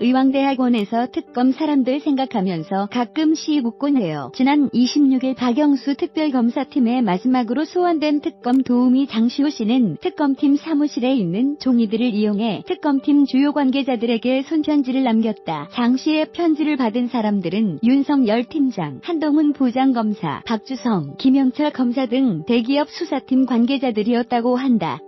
의왕대학원에서 특검 사람들 생각하면서 가끔씩 웃곤 해요. 지난 26일 박영수 특별검사팀의 마지막으로 소환된 특검 도우미 장시호 씨는 특검팀 사무실에 있는 종이들을 이용해 특검팀 주요 관계자들에게 손편지를 남겼다. 장 씨의 편지를 받은 사람들은 윤석열 팀장, 한동훈 부장검사, 박주성, 김영철 검사 등 대기업 수사팀 관계자들이었다고 한다.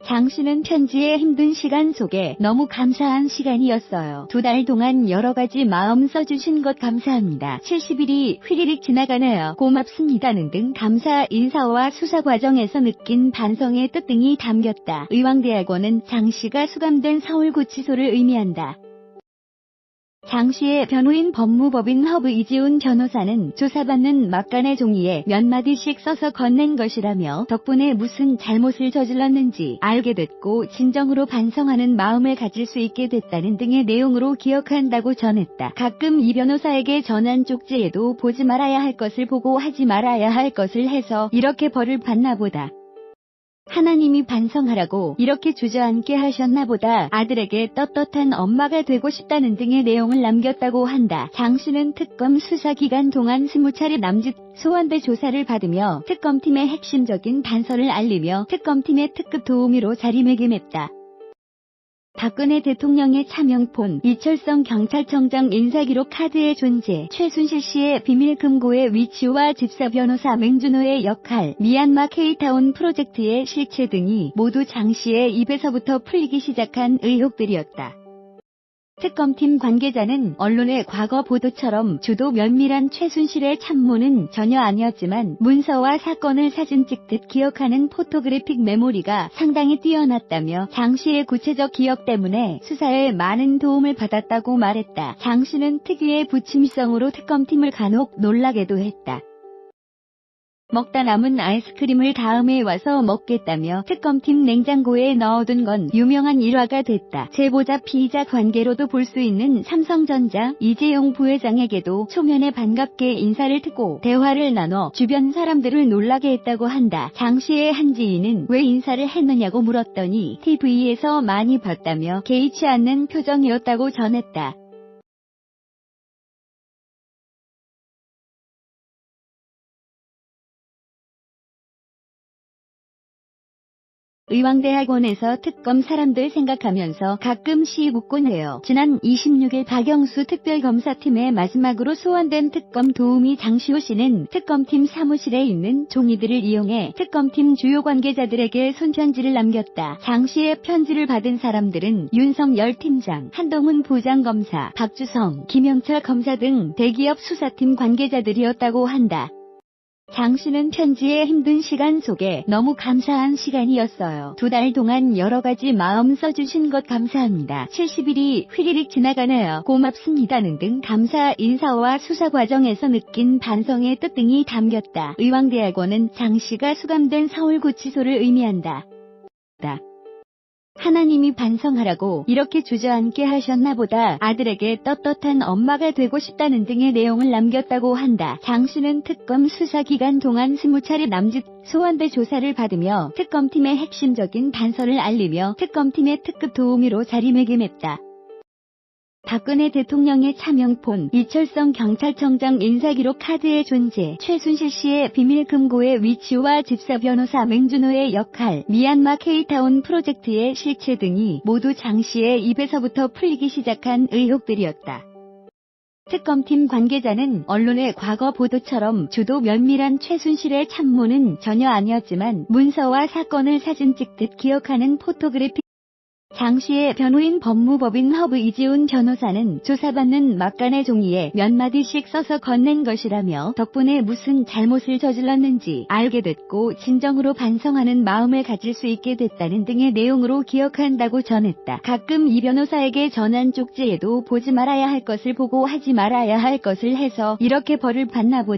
장 씨는 편지에 힘든 시간 속에 너무 감사한 시간이었어요. 2달 동안 여러 가지 마음 써주신 것 감사합니다. 70일이 휘리릭 지나가네요. 고맙습니다는 등 감사 인사와 수사 과정에서 느낀 반성의 뜻 등이 담겼다. 의왕대학원은 장 씨가 수감된 서울구치소를 의미한다. 장 씨의 변호인 법무법인 허브 이지훈 변호사는 조사받는 막간의 종이에 몇 마디씩 써서 건넨 것이라며 덕분에 무슨 잘못을 저질렀는지 알게 됐고 진정으로 반성하는 마음을 가질 수 있게 됐다는 등의 내용으로 기억한다고 전했다. 가끔 이 변호사에게 전한 쪽지에도 보지 말아야 할 것을 보고 하지 말아야 할 것을 해서 이렇게 벌을 받나 보다. 하나님이 반성하라고 이렇게 주저앉게 하셨나 보다. 아들에게 떳떳한 엄마가 되고 싶다는 등의 내용을 남겼다고 한다. 장 씨는 특검 수사 기간 동안 20차례 남짓 소환대 조사를 받으며 특검팀의 핵심적인 단서를 알리며 특검팀의 특급 도우미로 자리매김했다. 박근혜 대통령의 차명폰, 이철성 경찰청장 인사기록 카드의 존재, 최순실 씨의 비밀금고의 위치와 집사 변호사 맹준호의 역할, 미얀마 K타운 프로젝트의 실체 등이 모두 장 씨의 입에서부터 풀리기 시작한 의혹들이었다. 특검팀 관계자는 언론의 과거 보도처럼 주도 면밀한 최순실의 참모는 전혀 아니었지만 문서와 사건을 사진 찍듯 기억하는 포토그래픽 메모리가 상당히 뛰어났다며 장 씨의 구체적 기억 때문에 수사에 많은 도움을 받았다고 말했다. 장 씨는 특유의 부침성으로 특검팀을 간혹 놀라게도 했다. 먹다 남은 아이스크림을 다음에 와서 먹겠다며 특검팀 냉장고에 넣어둔 건 유명한 일화가 됐다. 제보자 피의자 관계로도 볼 수 있는 삼성전자 이재용 부회장에게도 초면에 반갑게 인사를 듣고 대화를 나눠 주변 사람들을 놀라게 했다고 한다. 장 씨의 한 지인은 왜 인사를 했느냐고 물었더니 TV에서 많이 봤다며 개의치 않는 표정이었다고 전했다. 의왕대학원에서 특검 사람들 생각하면서 가끔씩 웃곤 해요. 지난 26일 박영수 특별검사팀의 마지막으로 소환된 특검 도우미 장시호 씨는 특검팀 사무실에 있는 종이들을 이용해 특검팀 주요 관계자들에게 손편지를 남겼다. 장 씨의 편지를 받은 사람들은 윤석열 팀장, 한동훈 부장검사, 박주성, 김영철 검사 등 대기업 수사팀 관계자들이었다고 한다. 장 씨는 편지에 힘든 시간 속에 너무 감사한 시간이었어요. 2달 동안 여러 가지 마음 써주신 것 감사합니다. 70일이 휘리릭 지나가네요. 고맙습니다는 등 감사 인사와 수사 과정에서 느낀 반성의 뜻 등이 담겼다. 의왕대학원은 장 씨가 수감된 서울구치소를 의미한다. 하나님이 반성하라고 이렇게 주저앉게 하셨나 보다. 아들에게 떳떳한 엄마가 되고 싶다는 등의 내용을 남겼다고 한다. 장 씨는 특검 수사 기간 동안 20차례 남짓 소환대 조사를 받으며 특검팀의 핵심적인 단서를 알리며 특검팀의 특급 도우미로 자리매김했다. 박근혜 대통령의 차명폰, 이철성 경찰청장 인사기록 카드의 존재, 최순실 씨의 비밀금고의 위치와 집사 변호사 맹준호의 역할, 미얀마 K타운 프로젝트의 실체 등이 모두 장 씨의 입에서부터 풀리기 시작한 의혹들이었다. 특검팀 관계자는 언론의 과거 보도처럼 주도 면밀한 최순실의 참모는 전혀 아니었지만 문서와 사건을 사진 찍듯 기억하는 포토그래픽 장 씨의 변호인 법무법인 허브 이지훈 변호사는 조사받는 막간의 종이에 몇 마디씩 써서 건넨 것이라며 덕분에 무슨 잘못을 저질렀는지 알게 됐고 진정으로 반성하는 마음을 가질 수 있게 됐다는 등의 내용으로 기억한다고 전했다. 가끔 이 변호사에게 전한 쪽지에도 보지 말아야 할 것을 보고 하지 말아야 할 것을 해서 이렇게 벌을 받나 보다.